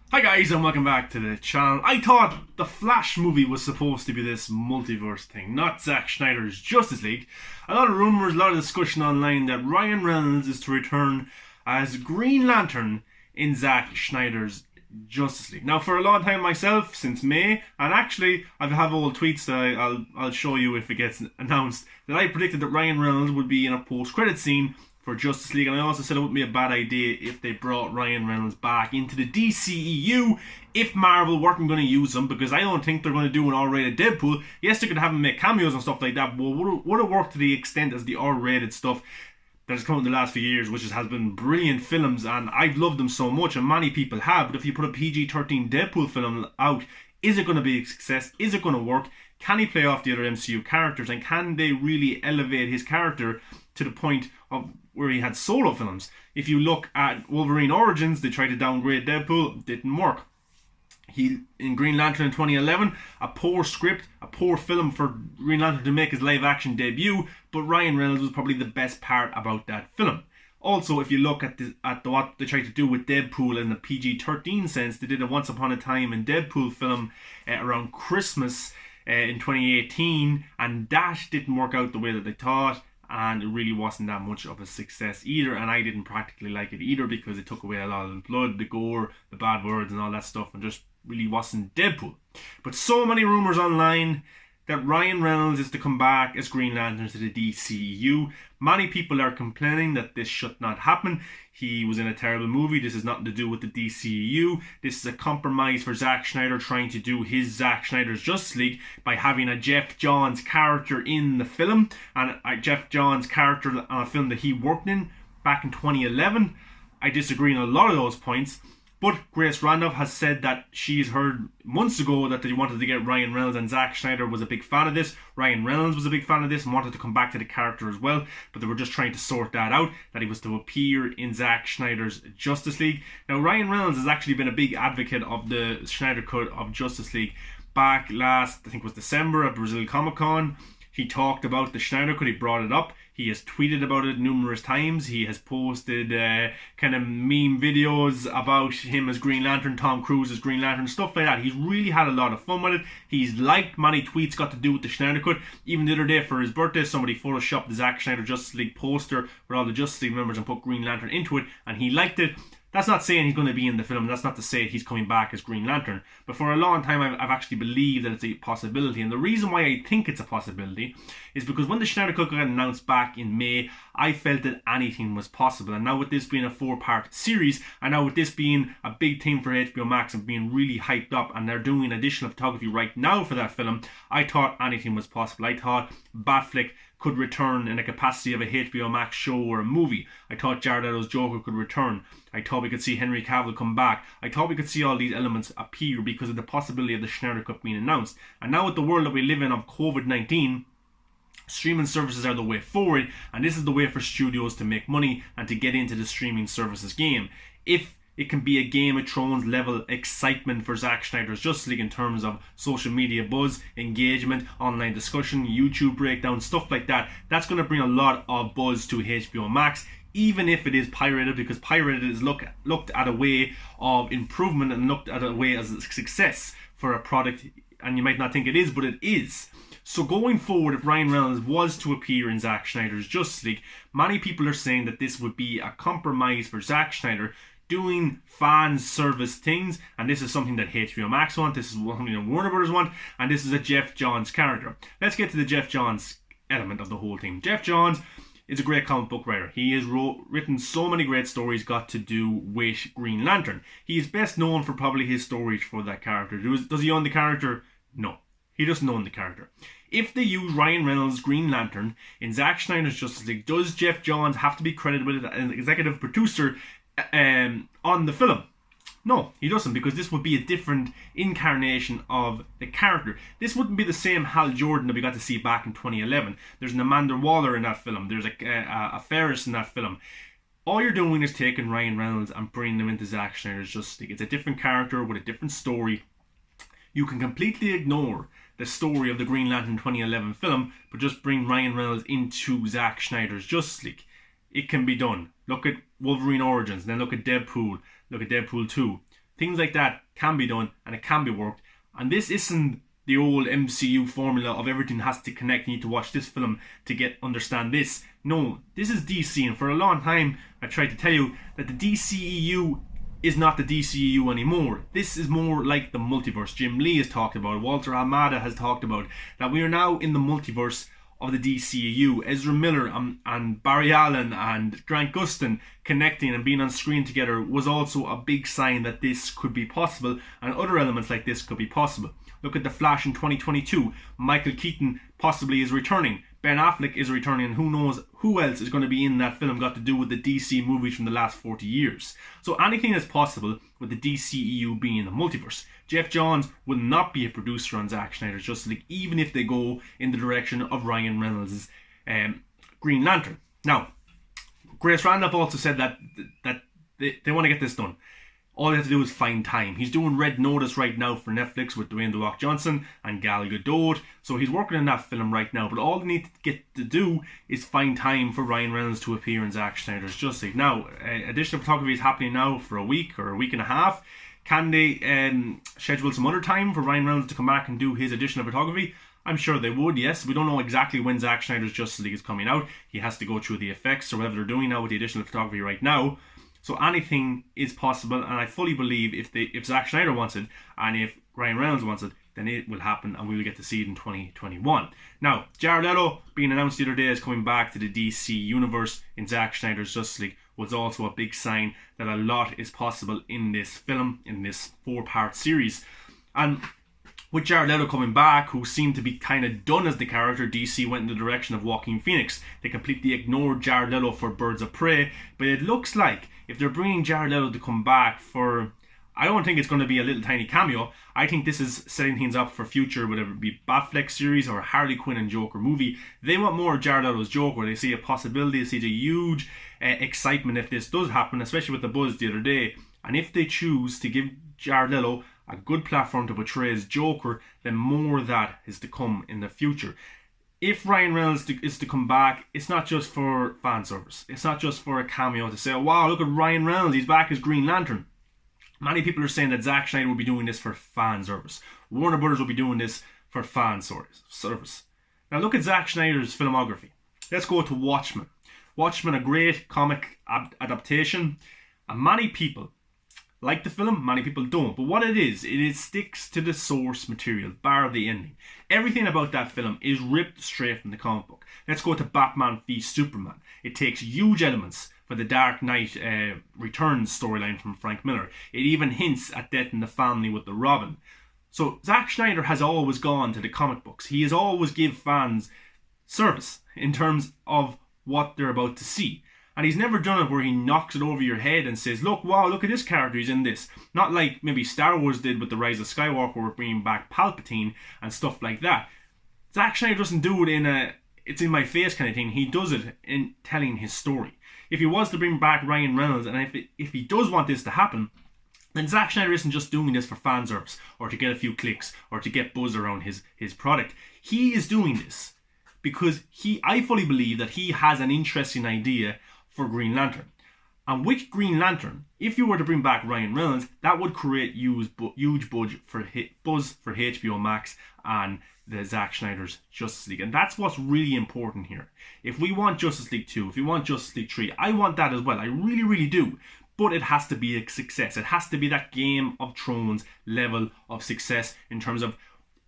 Hi guys and welcome back to the channel. I thought the Flash movie was supposed to be this multiverse thing, not Zack Snyder's Justice League. A lot of rumours, a lot of discussion online that Ryan Reynolds is to return as Green Lantern in Zack Snyder's Justice League. Now for a long time myself, since May, and actually I have old tweets that I'll show you if it gets announced, that I predicted that Ryan Reynolds would be in a post-credit scene for Justice League, and I also said it wouldn't be a bad idea if they brought Ryan Reynolds back into the DCEU if Marvel weren't going to use him, because I don't think they're going to do an R-rated Deadpool. Yes, they could have him make cameos and stuff like that, but would it work to the extent as the R-rated stuff that has come out in the last few years, which has been brilliant films, and I've loved them so much, and many people have. But if you put a PG-13 Deadpool film out, is it going to be a success? Is it going to work? Can he play off the other MCU characters, and can they really elevate his character to the point of where he had solo films? If you look at Wolverine Origins, they tried to downgrade Deadpool, didn't work. In Green Lantern in 2011, a poor script, a poor film for Green Lantern to make his live action debut, but Ryan Reynolds was probably the best part about that film. Also, if you look at what they tried to do with Deadpool in the PG-13 sense, they did a Once Upon a Time in Deadpool film around Christmas in 2018, and that didn't work out the way that they thought, and it really wasn't that much of a success either, and I didn't practically like it either because it took away a lot of the blood, the gore, the bad words and all that stuff, and just really wasn't Deadpool. But so many rumours online that Ryan Reynolds is to come back as Green Lantern to the DCEU. Many people are complaining that this should not happen. He was in a terrible movie. This has nothing to do with the DCEU. This is a compromise for Zack Snyder trying to do his Zack Snyder's Justice League by having a Jeff Johns character in the film. And Jeff Johns character on a film that he worked in back in 2011. I disagree on a lot of those points. But Grace Randolph has said that she's heard months ago that they wanted to get Ryan Reynolds, and Zack Snyder was a big fan of this. Ryan Reynolds was a big fan of this and wanted to come back to the character as well, but they were just trying to sort that out, that he was to appear in Zack Snyder's Justice League. Now Ryan Reynolds has actually been a big advocate of the Snyder Cut of Justice League. Back last, I think it was December at Brazil Comic Con, he talked about the Snyder Cut, he brought it up. He has tweeted about it numerous times. He has posted kind of meme videos about him as Green Lantern, Tom Cruise as Green Lantern, stuff like that. He's really had a lot of fun with it. He's liked many tweets got to do with the Snyder Cut. Even the other day for his birthday, somebody photoshopped the Zack Snyder Justice League poster with all the Justice League members and put Green Lantern into it, and he liked it. That's not saying he's going to be in the film. That's not to say he's coming back as Green Lantern. But for a long time, I've actually believed that it's a possibility. And the reason why I think it's a possibility is because when the Snyder Cut got announced back in May, I felt that anything was possible. And now with this being a 4-part series, and now with this being a big thing for HBO Max and being really hyped up, and they're doing additional photography right now for that film, I thought anything was possible. I thought Batfleck could return in the capacity of a HBO Max show or a movie. I thought Jared Leto's Joker could return. I thought we could see Henry Cavill come back. I thought we could see all these elements appear because of the possibility of the Snyder Cut being announced. And now with the world that we live in of COVID-19, streaming services are the way forward, and this is the way for studios to make money and to get into the streaming services game. If it can be a Game of Thrones level excitement for Zack Snyder's Justice League in terms of social media buzz, engagement, online discussion, YouTube breakdown, stuff like that. That's going to bring a lot of buzz to HBO Max, even if it is pirated, because pirated is looked at a way of improvement and looked at a way as a success for a product, and you might not think it is, but it is. So going forward, if Ryan Reynolds was to appear in Zack Snyder's Justice League, many people are saying that this would be a compromise for Zack Snyder doing fan service things, and this is something that HBO Max want, this is something that Warner Brothers want, and this is a Jeff Johns character. Let's get to the Jeff Johns element of the whole thing. Jeff Johns is a great comic book writer. He has written so many great stories got to do with Green Lantern. He is best known for probably his stories for that character. Does he own the character? No. He doesn't own the character. If they use Ryan Reynolds' Green Lantern in Zack Snyder's Justice League, does Jeff Johns have to be credited with it as an executive producer on the film? No, he doesn't, because this would be a different incarnation of the character. This wouldn't be the same Hal Jordan that we got to see back in 2011. There's an Amanda Waller in that film. There's a Ferris in that film. All you're doing is taking Ryan Reynolds and bringing them into Zack Snyder's Justice League. It's a different character with a different story. You can completely ignore the story of the Green Lantern 2011 film, but just bring Ryan Reynolds into Zack Snyder's Justice League. It can be done. Look at Wolverine Origins, then look at Deadpool 2. Things like that can be done and it can be worked. And this isn't the old MCU formula of everything has to connect. You need to watch this film to understand this. No, this is DC, and for a long time I tried to tell you that the DCEU is not the DCEU anymore. This is more like the multiverse. Jim Lee has talked about it. Walter Hamada has talked about it, that we are now in the multiverse of the DCEU. Ezra Miller and Barry Allen and Grant Gustin connecting and being on screen together was also a big sign that this could be possible, and other elements like this could be possible. Look at The Flash in 2022. Michael Keaton possibly is returning. Ben Affleck is returning, and who knows who else is going to be in that film got to do with the DC movies from the last 40 years. So anything is possible with the DCEU being the multiverse. Jeff Johns will not be a producer on Zack Snyder's Justice League, even if they go in the direction of Ryan Reynolds' Green Lantern. Now, Grace Randolph also said that they want to get this done. All they have to do is find time. He's doing Red Notice right now for Netflix with Dwayne The Rock Johnson and Gal Gadot. So he's working on that film right now. But all they need to get to do is find time for Ryan Reynolds to appear in Zack Snyder's Justice League. Now, additional photography is happening now for a week or a week and a half. Can they schedule some other time for Ryan Reynolds to come back and do his additional photography? I'm sure they would, yes. We don't know exactly when Zack Snyder's Justice League is coming out. He has to go through the effects or whatever they're doing now with the additional photography right now. So anything is possible, and I fully believe if Zack Snyder wants it and if Ryan Reynolds wants it, then it will happen and we will get to see it in 2021. Now, Jared Leto being announced the other day as coming back to the DC universe in Zack Snyder's Justice League was also a big sign that a lot is possible in this film, in this 4-part series. And with Jared Leto coming back, who seemed to be kind of done as the character, DC went in the direction of Joaquin Phoenix. They completely ignored Jared Leto for Birds of Prey, but it looks like if they're bringing Jared Leto to come back for, I don't think it's going to be a little tiny cameo. I think this is setting things up for future, whether it be Batfleck series or Harley Quinn and Joker movie. They want more of Jared Leto's Joker. They see a possibility, they see the huge excitement if this does happen, especially with the buzz the other day. And if they choose to give Jared Leto a good platform to portray as Joker, then more of that is to come in the future. If Ryan Reynolds is to come back, it's not just for fan service. It's not just for a cameo to say, oh, wow, look at Ryan Reynolds, he's back as Green Lantern. Many people are saying that Zack Snyder will be doing this for fan service. Warner Brothers will be doing this for fan service. Now look at Zack Snyder's filmography. Let's go to Watchmen. Watchmen, a great comic adaptation. And many people like the film, many people don't. But what it sticks to the source material, bar the ending. Everything about that film is ripped straight from the comic book. Let's go to Batman v Superman. It takes huge elements for the Dark Knight Returns storyline from Frank Miller. It even hints at Death in the Family with the Robin. So Zack Snyder has always gone to the comic books. He has always give fans service in terms of what they're about to see. And he's never done it where he knocks it over your head and says, look, wow, look at this character, he's in this. Not like maybe Star Wars did with The Rise of Skywalker, where we're bringing back Palpatine and stuff like that. Zack Snyder doesn't do it in a it's in my face kind of thing. He does it in telling his story. If he was to bring back Ryan Reynolds, and if he does want this to happen, then Zack Snyder isn't just doing this for fan service or to get a few clicks or to get buzz around his product. He is doing this because I fully believe that he has an interesting idea for Green Lantern. And with Green Lantern, if you were to bring back Ryan Reynolds, that would create huge buzz for HBO Max and the Zack Snyder's Justice League. And that's what's really important here. If we want Justice League 2, if we want Justice League 3, I want that as well. I really, really do. But it has to be a success. It has to be that Game of Thrones level of success in terms of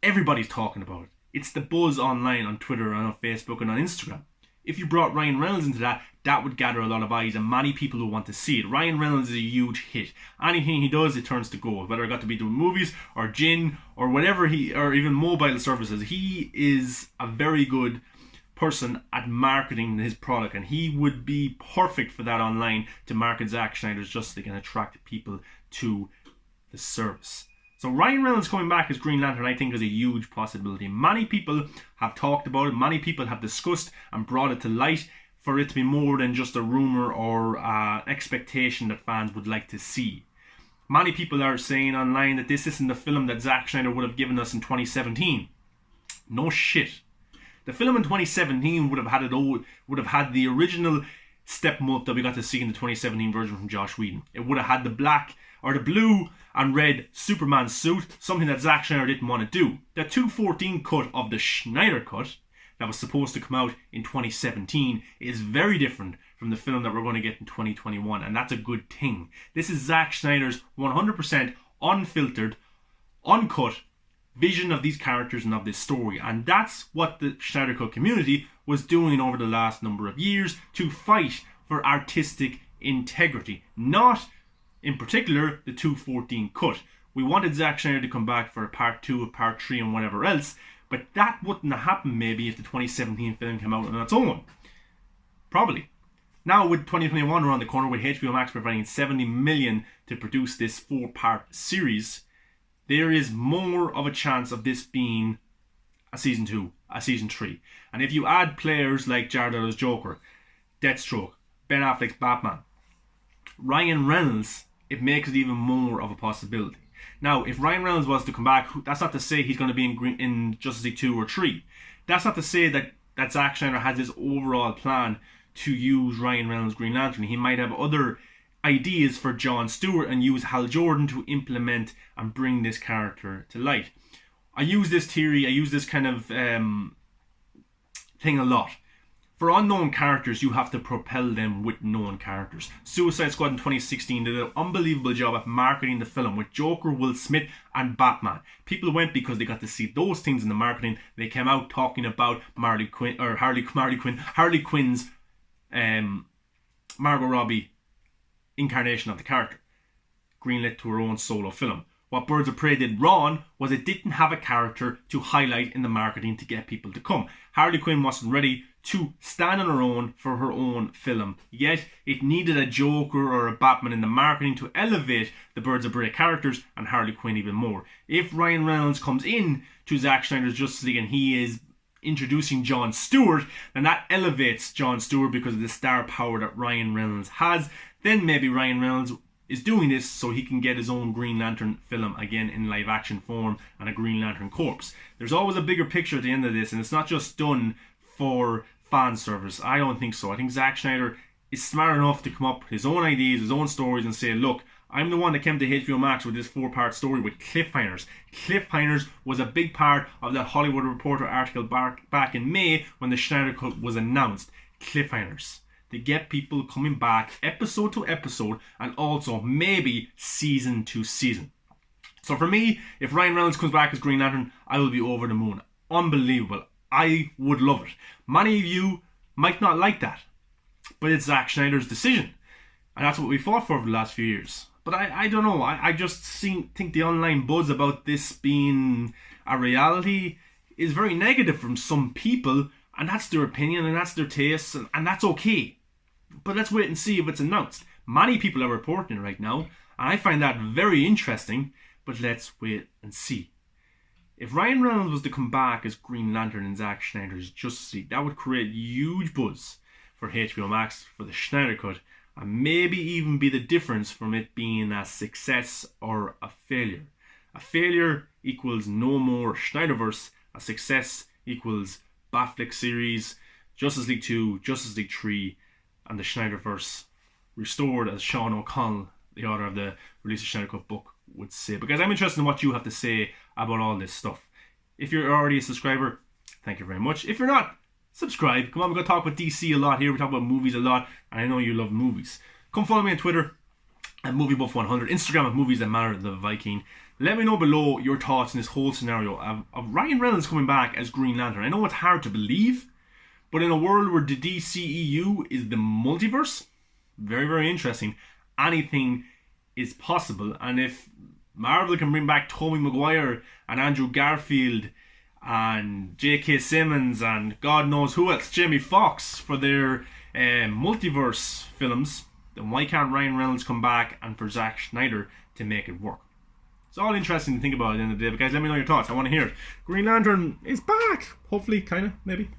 everybody's talking about it. It's the buzz online on Twitter and on Facebook and on Instagram. If you brought Ryan Reynolds into that would gather a lot of eyes and many people who want to see it. Ryan Reynolds is a huge hit. Anything he does, it turns to gold. Whether it got to be doing movies or gin or whatever or even mobile services, he is a very good person at marketing his product, and he would be perfect for that online to market Zack Snyder's Justice League and attract people to the service. So Ryan Reynolds coming back as Green Lantern, I think, is a huge possibility. Many people have talked about it. Many people have discussed and brought it to light for it to be more than just a rumour or expectation that fans would like to see. Many people are saying online that this isn't the film that Zack Snyder would have given us in 2017. No shit. The film in 2017 would have had the original Steppenwolf that we got to see in the 2017 version from Joss Whedon. It would have had the or the blue and red Superman suit, something that Zack Snyder didn't want to do. The 2:14 cut of the Snyder cut that was supposed to come out in 2017 is very different from the film that we're going to get in 2021, and that's a good thing. This is Zack Snyder's 100% unfiltered, uncut vision of these characters and of this story, and that's what the Snyder Cut community was doing over the last number of years to fight for artistic integrity, not in particular the 2:14 cut. We wanted Zack Snyder to come back for a part 2, a part 3 and whatever else, but that wouldn't have happened maybe if the 2017 film came out on its own. Probably. Now with 2021 around the corner, with HBO Max providing $70 million to produce this 4-part series, there is more of a chance of this being a season 2, a season 3. And if you add players like Jared Leto's Joker, Deathstroke, Ben Affleck's Batman, Ryan Reynolds, it makes it even more of a possibility. Now, if Ryan Reynolds was to come back, that's not to say he's going to be in Justice League 2 or 3. That's not to say that Zack Snyder has this overall plan to use Ryan Reynolds' Green Lantern. He might have other ideas for Jon Stewart and use Hal Jordan to implement and bring this character to light. I use this theory, I use this kind of thing a lot. For unknown characters, you have to propel them with known characters. Suicide Squad in 2016 did an unbelievable job at marketing the film with Joker, Will Smith and Batman. People went because they got to see those things in the marketing. They came out talking about Harley Quinn's Margot Robbie incarnation of the character, greenlit to her own solo film. What Birds of Prey did wrong was it didn't have a character to highlight in the marketing to get people to come. Harley Quinn wasn't ready to stand on her own for her own film, yet it needed a Joker or a Batman in the marketing to elevate the Birds of Prey characters and Harley Quinn even more. If Ryan Reynolds comes in to Zack Snyder's Justice League and he is introducing Jon Stewart, then that elevates Jon Stewart because of the star power that Ryan Reynolds has. Then maybe Ryan Reynolds is doing this so he can get his own Green Lantern film again in live action form and a Green Lantern corpse. There's always a bigger picture at the end of this, and it's not just done for fan service. I don't think so. I think Zack Snyder is smart enough to come up with his own ideas, his own stories, and say, look, I'm the one that came to HBO Max with this 4-part story with cliffhangers. Cliffhangers was a big part of that Hollywood Reporter article back in May when the Snyder Cut was announced. Cliffhangers. To get people coming back episode to episode and also maybe season to season. So for me, if Ryan Reynolds comes back as Green Lantern, I will be over the moon. Unbelievable. I would love it. Many of you might not like that, but it's Zack Snyder's decision. And that's what we fought for the last few years. But I don't know. I just think the online buzz about this being a reality is very negative from some people. And that's their opinion and that's their taste. And that's okay. But let's wait and see if it's announced. Many people are reporting it right now. And I find that very interesting. But let's wait and see. If Ryan Reynolds was to come back as Green Lantern in Zack Snyder's Justice League, that would create huge buzz for HBO Max, for the Snyder Cut, and maybe even be the difference from it being a success or a failure. A failure equals no more Snyderverse. A success equals Batfleck series, Justice League 2, Justice League 3, and the Snyderverse restored, as Sean O'Connell, the author of the Release of Snyder Cut book, would say. Because I'm interested in what you have to say about all this stuff. If you're already a subscriber, thank you very much. If you're not, subscribe. Come on, we're going to talk about DC a lot here. We talk about movies a lot, and I know you love movies. Come follow me on Twitter at MovieBuff100, Instagram at Movies That Matter, The Viking. Let me know below your thoughts on this whole scenario of Ryan Reynolds coming back as Green Lantern. I know it's hard to believe, but in a world where the DCEU is the multiverse, very, very interesting. Anything is possible. And if Marvel can bring back Tobey Maguire and Andrew Garfield and J.K. Simmons and God knows who else, Jamie Foxx, for their multiverse films, then why can't Ryan Reynolds come back and for Zack Snyder to make it work? It's all interesting to think about at the end of the day. But guys, let me know your thoughts. I want to hear it. Green Lantern is back. Hopefully, kind of, maybe.